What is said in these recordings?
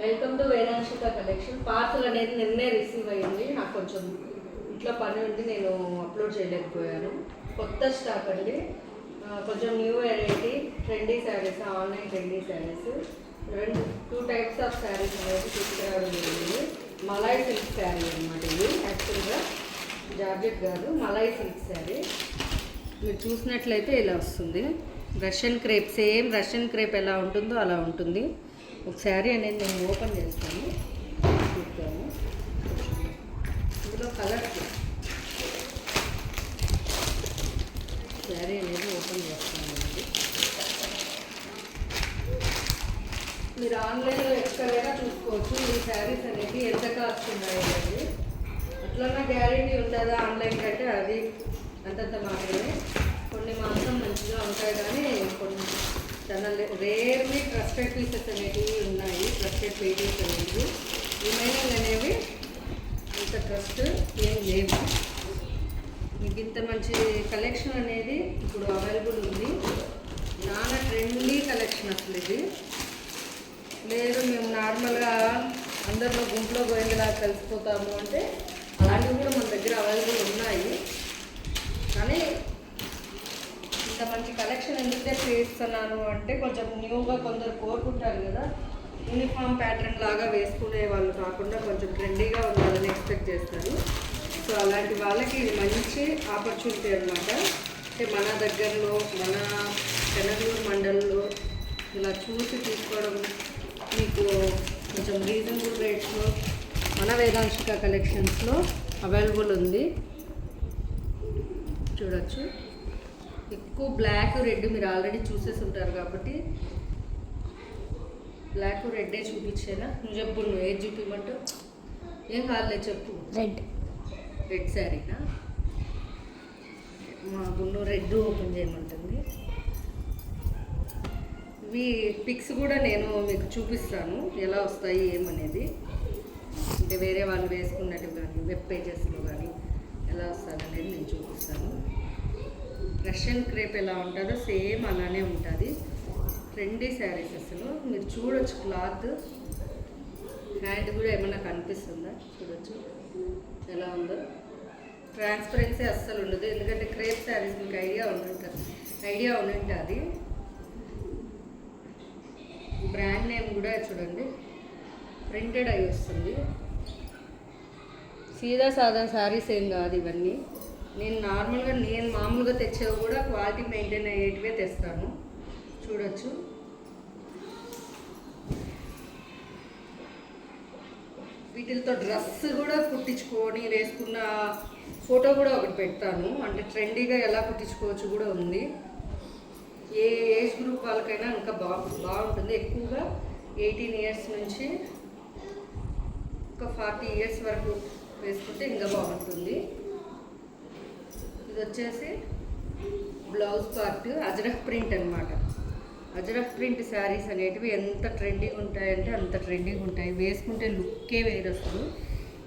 Welcome to Vedanshika collection. Parcel అనేది నిన్నే receive అయ్యింది. నాకు కొంచెం ఇంట్లో పని ఉంది, నేను అప్లోడ్ చేయలేకపోయాను. కొత్త స్టాక్ అండి, కొంచెం new variety trendy saris, online trendy saris. Two types of saris అనేది తీసుకురావడం జరిగింది. మలాయ్ సిల్క్ శారీ అనమాట. ఇది యాక్చువల్గా జార్జెట్ కాదు, మలాయ్ సిల్క్ శారీ. మీరు చూసినట్లయితే ఇలా వస్తుంది. Russian crepe, same Russian crepe ఎలా ఉంటుందో అలా ఉంటుంది. ఒక శారీ అనేది నేను ఓపెన్ చేస్తాను, చూస్తాను. ఇందులో కలర్స్ శారీ అనేది ఓపెన్ చేస్తాను అండి. మీరు ఆన్లైన్లో ఎక్కడైనా చూసుకోవచ్చు ఈ శారీస్ అనేది ఎంత కాస్ట్ ఉన్నాయి అనేది. అట్లన్నా గ్యారెంటీ ఉంటుందా ఆన్లైన్ కంటే? అది అంతంత మాత్రమే. కొన్ని మాత్రం మంచిగా ఉంటాయి, కానీ కొన్ని చాలా రేర్లీ ట్రస్టెడ్ పీసెస్ అనేవి ఉన్నాయి. ట్రస్టెడ్ పేజెస్ అనేవి, రిమైనింగ్ అనేవి ఇంత ట్రస్ట్ ఏం లేవు. మీకు ఇంత మంచి కలెక్షన్ అనేది ఇప్పుడు అవైలబుల్ ఉంది. నాన్న ట్రెండీ కలెక్షన్ అసలు ఇది. లేదు మేము నార్మల్గా అందరిలో గుంపులో గోయిందలా కలిసిపోతాము అంటే అలాంటివి కూడా మన దగ్గర అవైలబుల్ ఉన్నాయి. కానీ ఇంత మంచి కలెక్షన్ ఎందుకు చేస్తున్నాను అంటే, కొంచెం న్యూగా కొందరు కోరుకుంటారు కదా, యూనిఫామ్ ప్యాటర్న్ లాగా వేసుకునే వాళ్ళు కాకుండా కొంచెం ట్రెండీగా ఉండాలని ఎక్స్పెక్ట్ చేస్తారు. సో అలాంటి వాళ్ళకి ఇది మంచి ఆపర్చునిటీ అనమాట. అంటే మన దగ్గరలో, మన చెన్నూరు మండలంలో ఇలా చూసి తీసుకోవడం మీకు కొంచెం రీజనబుల్ రేట్స్లో మన వేదాంశిక కలెక్షన్స్లో అవైలబుల్ ఉంది. చూడొచ్చు. ఎక్కువ బ్లాక్ రెడ్ మీరు ఆల్రెడీ చూసేసి ఉంటారు కాబట్టి బ్లాక్ రెడ్డే చూపించేనా? నువ్వు చెప్పు, నువ్వు ఏది చూపించమంటూ. ఏం కాదులే చెప్పు. రెడ్ శారీనా? మా గుండు రెడ్ ఓపెన్ చేయమంటుంది. ఇవి పిక్స్ కూడా నేను మీకు చూపిస్తాను ఎలా వస్తాయి ఏమనేది. అంటే వేరే వాళ్ళు వేసుకున్నట్టు కానీ వెబ్ పేజెస్లో కానీ ఎలా వస్తుంది అనేది నేను చూపిస్తాను. రష్యన్ క్రేప్ ఎలా ఉంటుందో సేమ్ అలానే ఉంటుంది. ట్రెండీ శారీస్ అసలు మీరు చూడొచ్చు. క్లాత్ హ్యాండ్ కూడా ఏమన్నా కనిపిస్తుందా? చూడొచ్చు ఎలా ఉందో. ట్రాన్స్పరెన్సీ అస్సలు ఉండదు, ఎందుకంటే క్రేప్ శారీస్ మీకు ఐడియా ఉండుంటుంది. బ్రాండ్ నేమ్ కూడా చూడండి, ప్రింటెడ్ అయి వస్తుంది. సీదా సాదా శారీస్ ఏం కాదు ఇవన్నీ. నేను మామూలుగా తెచ్చేవి కూడా క్వాలిటీ మెయింటైన్ అయ్యేటివే తెస్తాను. చూడొచ్చు. వీటితో డ్రెస్ కూడా కుట్టించుకొని వేసుకున్న ఫోటో కూడా ఒకటి పెడతాను. అంటే ట్రెండీగా ఎలా కుట్టించుకోవచ్చు కూడా ఉంది. ఏ ఏజ్ గ్రూప్ వాళ్ళకైనా ఇంకా బాగుంటుంది. ఎక్కువగా 18 ఇయర్స్ నుంచి ఒక 40 ఇయర్స్ వరకు వేసుకుంటే ఇంకా బాగుంటుంది. ఇది వచ్చేసి బ్లౌజ్ పార్ట్ అజ్రక్ ప్రింట్ అనమాట. అజ్రక్ ప్రింట్ శారీస్ అనేటివి ఎంత ట్రెండింగ్ ఉంటాయంటే అంత ట్రెండింగ్ ఉంటాయి. వేసుకుంటే లుక్కే వేరు వస్తుంది.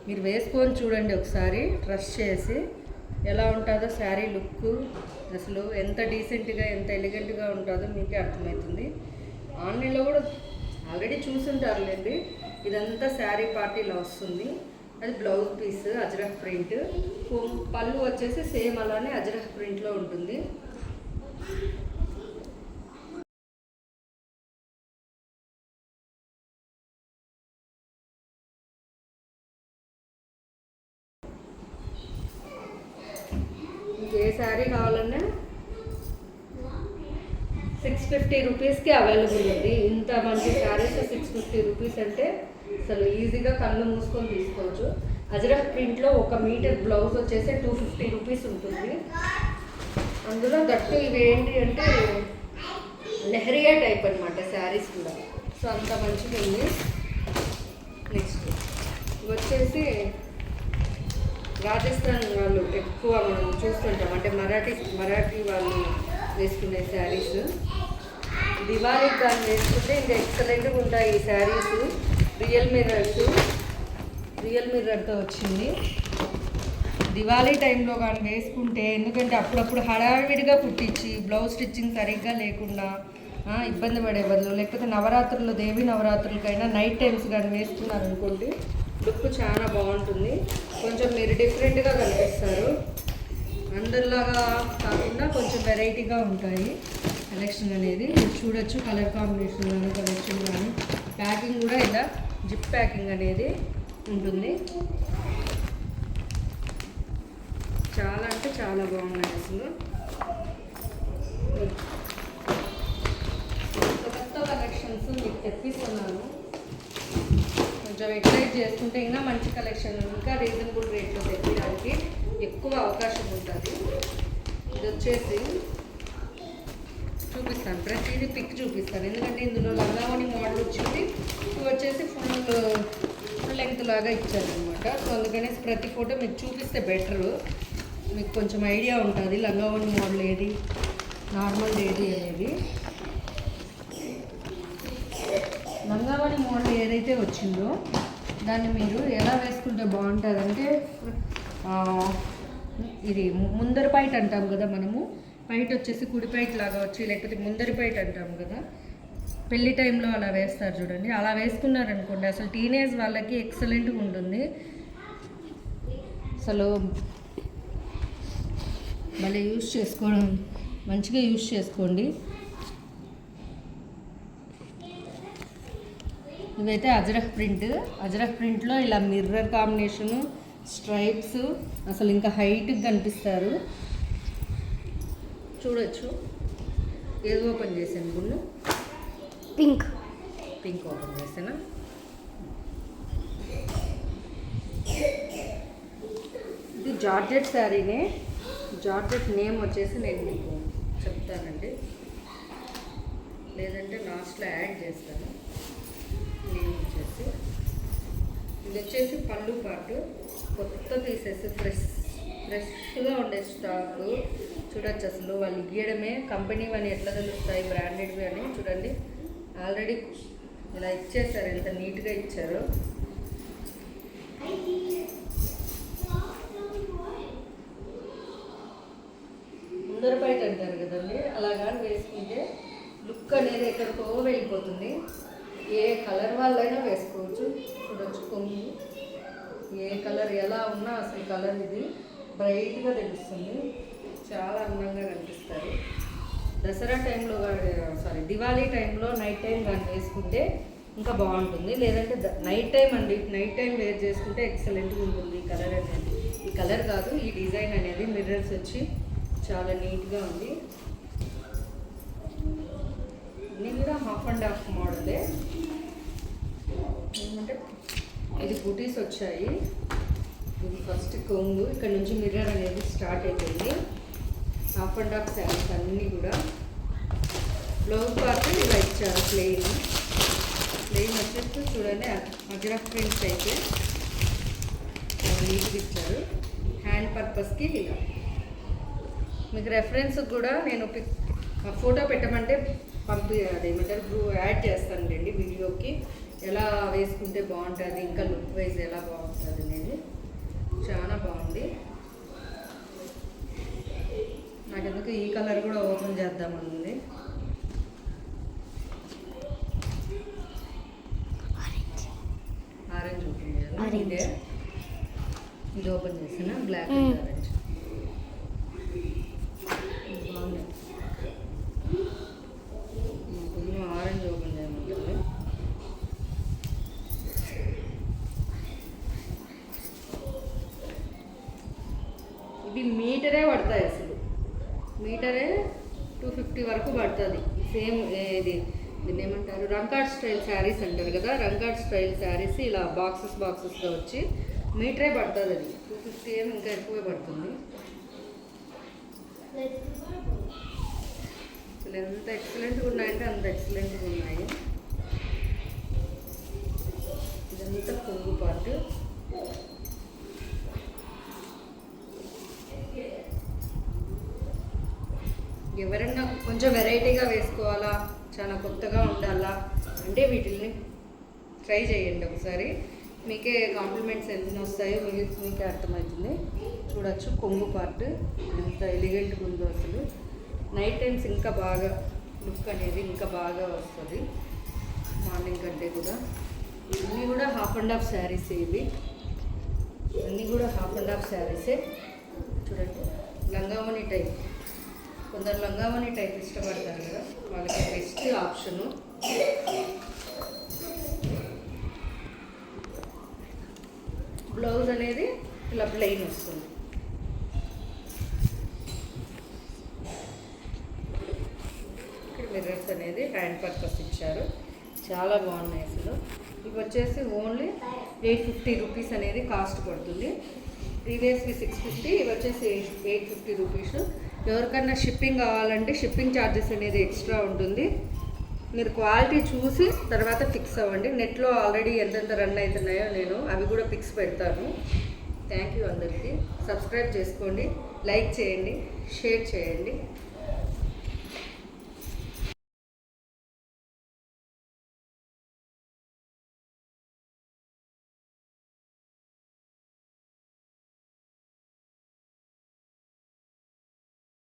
మీరు వేసుకొని చూడండి ఒకసారి, ట్రస్ట్ చేసి ఎలా ఉంటుందో శారీ లుక్. అసలు ఎంత డీసెంట్గా, ఎంత ఎలిగెంట్గా ఉంటుందో మీకే అర్థమవుతుంది. ఆన్లైన్లో కూడా ఆల్రెడీ చూసుంటారులేండి. ఇదంతా శారీ పార్టీలో వస్తుంది. అది బ్లౌజ్ పీస్ అజ్రక్ ప్రింట్. పళ్ళు వచ్చేసి సేమ్ అలానే అజ్రక్ ప్రింట్లో ఉంటుంది. ఏ శారీ కావాలన్నా 650 రూపీస్కి అవైలబుల్ ఉంది. ఇంత మంచి శారీస్ 650 రూపీస్ అంటే అసలు ఈజీగా కళ్ళు మూసుకొని తీసుకోవచ్చు. అజ్రక్ ప్రింట్లో 1 మీటర్ బ్లౌజ్ వచ్చేసి 250 రూపీస్ ఉంటుంది. అందులో గట్టు ఇవి ఏంటి అంటే లెహరియా టైప్ అనమాట శారీస్ కూడా. సో అంత మంచిగా ఉంది. నెక్స్ట్ ఇవి వచ్చేసి రాజస్థాన్ వాళ్ళు ఎక్కువ మనం చూస్తుంటాం, అంటే మరాఠీ వాళ్ళు వేసుకునే శారీస్. దివాళీకి దాన్ని వేసుకుంటే ఇంకా ఎక్సలెంట్గా ఉంటాయి ఈ శారీస్. రియల్ మిర్రర్తో వచ్చింది. దివాళీ టైంలో కానీ వేసుకుంటే, ఎందుకంటే అప్పుడప్పుడు హడావిడిగా కుట్టించి బ్లౌజ్ స్టిచ్చింగ్ సరిగ్గా లేకుండా ఇబ్బంది పడే బదులు లేకపోతే నవరాత్రులు దేవి నవరాత్రులకైనా నైట్ టైమ్స్ కానీ వేసుకున్నారు అనుకోండి లుక్ చాలా బాగుంటుంది. కొంచెం మీరు డిఫరెంట్గా కనిపిస్తారు. అందరిలాగా కాకుండా కొంచెం వెరైటీగా ఉంటాయి కలెక్షన్ అనేది. మీరు చూడొచ్చు కలర్ కాంబినేషన్ కానీ కలెక్షన్ కానీ. ప్యాకింగ్ కూడా ఇలా జిప్ ప్యాకింగ్ అనేది ఉంటుంది. చాలా అంటే చాలా బాగున్నాయి అసలు. కొత్త కలెక్షన్స్ మీకు తెప్పిస్తున్నాను. కొంచెం ఎక్సైజ్ చేసుకుంటే ఇంకా మంచి కలెక్షన్ ఇంకా రీజనబుల్ రేట్లో తెప్పడానికి ఎక్కువ అవకాశం ఉంటుంది. ఇది వచ్చేసి చూపిస్తాను, ప్రతిదీ పిక్ చూపిస్తాను. ఎందుకంటే ఇందులో లంగావణి మోడల్ వచ్చింది, ఇవి వచ్చేసి ఫుల్ లెంగ్త్ లాగా ఇచ్చారనమాట. సో అందుకని ప్రతి ఫోటో మీకు చూపిస్తే బెటరు, మీకు కొంచెం ఐడియా ఉంటుంది లంగావణి మోడల్ ఏది నార్మల్ ఏది అనేది. లంగావణి మోడల్ ఏదైతే వచ్చిందో దాన్ని మీరు ఎలా వేసుకుంటే బాగుంటుందంటే ఇది ముందర పైట అంటాం కదా మనము, పైట వచ్చేసి కుడి పైట లాగా వచ్చి లేకపోతే ముందరి పైట అంటాం కదా, పెళ్లి టైంలో అలా వేస్తారు చూడండి. అలా వేసుకున్నారనుకోండి అసలు టీనేజ్ వాళ్ళకి ఎక్సలెంట్గా ఉంటుంది. అసలు మళ్ళీ యూజ్ చేసుకోవడం మంచిగా యూజ్ చేసుకోండి. ఇవైతే అజరక్ ప్రింట్లో ఇలా మిర్రర్ కాంబినేషను, స్ట్రైప్స్, అసలు ఇంకా హైట్గా కనిపిస్తారు. చూడొచ్చు. ఏది ఓపెన్ చేశాను గుళ్ళు? పింక్ ఓపెన్ చేశానా? ఇది జార్జెట్ శారీనే. జార్జెట్ నేమ్ వచ్చేసి నేను మీకు చెప్తానండి, లేదంటే లాస్ట్లో యాడ్ చేస్తాను. నేమ్ వచ్చేసి ఇది వచ్చేసి పళ్ళు పాటు కొత్త పీసెస్ ఫ్రెష్గా ఉండే స్టాక్. చూడొచ్చు అసలు వాళ్ళు ఇవ్వడమే కంపెనీ అని ఎట్లా తెలుస్తాయి బ్రాండెడ్వి అని. చూడండి ఆల్రెడీ ఇలా ఇచ్చేసారు, ఎంత నీట్గా ఇచ్చారు. ముందర బయట అంటారు కదండి, అలాగా వేసుకుంటే లుక్ అనేది ఎక్కడికో వెళ్ళిపోతుంది. ఏ కలర్ వాళ్ళైనా వేసుకోవచ్చు. చూడొచ్చు కొంగు ఏ కలర్ ఎలా ఉన్నా అసలు కలర్ ఇది బ్రైట్గా తెలుస్తుంది. చాలా అందంగా కనిపిస్తారు. దసరా టైంలో దివాళీ టైంలో నైట్ టైం కానీ వేసుకుంటే ఇంకా బాగుంటుంది. లేదంటే నైట్ టైం అండి, నైట్ టైం వేర్ చేసుకుంటే ఎక్సలెంట్గా ఉంటుంది. ఈ కలర్ అనేది, ఈ కలర్ కాదు ఈ డిజైన్ అనేది మిర్రర్స్ వచ్చి చాలా నీట్గా ఉంది. ఇది కూడా హాఫ్ అండ్ హాఫ్ మోడలే. ఏమంటే ఇది బుటీస్ వచ్చాయి. ఇది ఫస్ట్ కొంగు, ఇక్కడ నుంచి మిర్రర్ అనేది స్టార్ట్ అయిపోయింది. హాఫ్ అండ్ హాఫ్ శారీస్ అన్నీ కూడా. బ్లౌజ్ పార్ట్ ఇలా ఇచ్చారు ప్లెయిన్ వచ్చేసి చూడండి అజరక్ ప్రింట్స్ అయితే నీట్గా ఇచ్చారు. హ్యాండ్ పర్పస్కి ఇలా మీకు రెఫరెన్స్ కూడా నేను ఫోటో పెట్టమంటే అదేమంటారు యాడ్ చేస్తానండి వీడియోకి, ఎలా వేసుకుంటే బాగుంటుంది ఇంకా లుక్ వైజ్ ఎలా బాగుంటుంది అనేది. చాలా బాగుంది. నాకు ఎందుకు ఈ కలర్ కూడా ఓపెన్ చేద్దామనుంది. ఆరెంజ్ ఓపెన్ చేయాలి. ఇది ఓపెన్ చేసిన బ్లాక్ అండ్ ఆరెంజ్ బాగుంది. ఆరెంజ్ ఓపెన్ చేయమంటారు. ఇవి మీటరే పడతాయి, అసలు మీటరే 250 వరకు పడుతుంది. సేమ్ ఇది దీన్ని ఏమంటారు రంకాట్ స్టైల్ శారీస్ అంటారు కదా, రంకాట్ స్టైల్ శారీస్ ఇలా బాక్సెస్గా వచ్చి మీటరే పడుతుంది. అది 250 ఏమి ఇంకా ఎక్కువే పడుతుంది. అసలు ఎంత ఎక్సలెంట్గా ఉన్నాయంటే అంత ఎక్సలెంట్గా ఉన్నాయి. ఇదంతా కొంగు పార్ట్. ఎవరన్నా కొంచెం వెరైటీగా వేసుకోవాలా, చాలా కొత్తగా ఉండాలా అంటే వీటిని ట్రై చేయండి ఒకసారి. మీకే కాంప్లిమెంట్స్ ఎన్ని వస్తాయో మీకే అర్థమవుతుంది. చూడొచ్చు కొంగు పార్ట్ ఎంత ఎలిగెంట్గా ఉందో. అసలు నైట్ టైమ్స్ ఇంకా బాగా లుక్ అనేది ఇంకా బాగా వస్తుంది మార్నింగ్ కంటే కూడా. ఇవన్నీ కూడా హాఫ్ అండ్ హాఫ్ శారీస్ ఇవి, అన్నీ కూడా హాఫ్ అండ్ హాఫ్ శారీసే. చూడండి లంగావని టైప్, కొందరు లంగావని టైప్ ఇష్టపడతారు కదా, వాళ్ళకి బెస్ట్ ఆప్షను. బ్లౌజ్ అనేది ఇలా ప్లెయిన్ వస్తుంది. ఇక్కడ మిర్రర్స్ అనేది హ్యాండ్ పర్పస్ ఇచ్చారు, చాలా బాగున్నాయి అసలు. ఇవి వచ్చేసి ఓన్లీ 850 రూపీస్ అనేది కాస్ట్ పడుతుంది. ప్రీవియస్లీ 650, ఇవి వచ్చేసి 850 రూపీస్. ఎవరికన్నా షిప్పింగ్ కావాలంటే షిప్పింగ్ ఛార్జెస్ అనేది ఎక్స్ట్రా ఉంటుంది. మీరు క్వాలిటీ చూసి తర్వాత ఫిక్స్ అవ్వండి. నెట్లో ఆల్రెడీ ఎంతెంత రన్ అవుతున్నాయో నేను అవి కూడా పిక్స్ పెడతాను. థ్యాంక్ యూ అందరికీ. సబ్స్క్రైబ్ చేసుకోండి, లైక్ చేయండి, షేర్ చేయండి.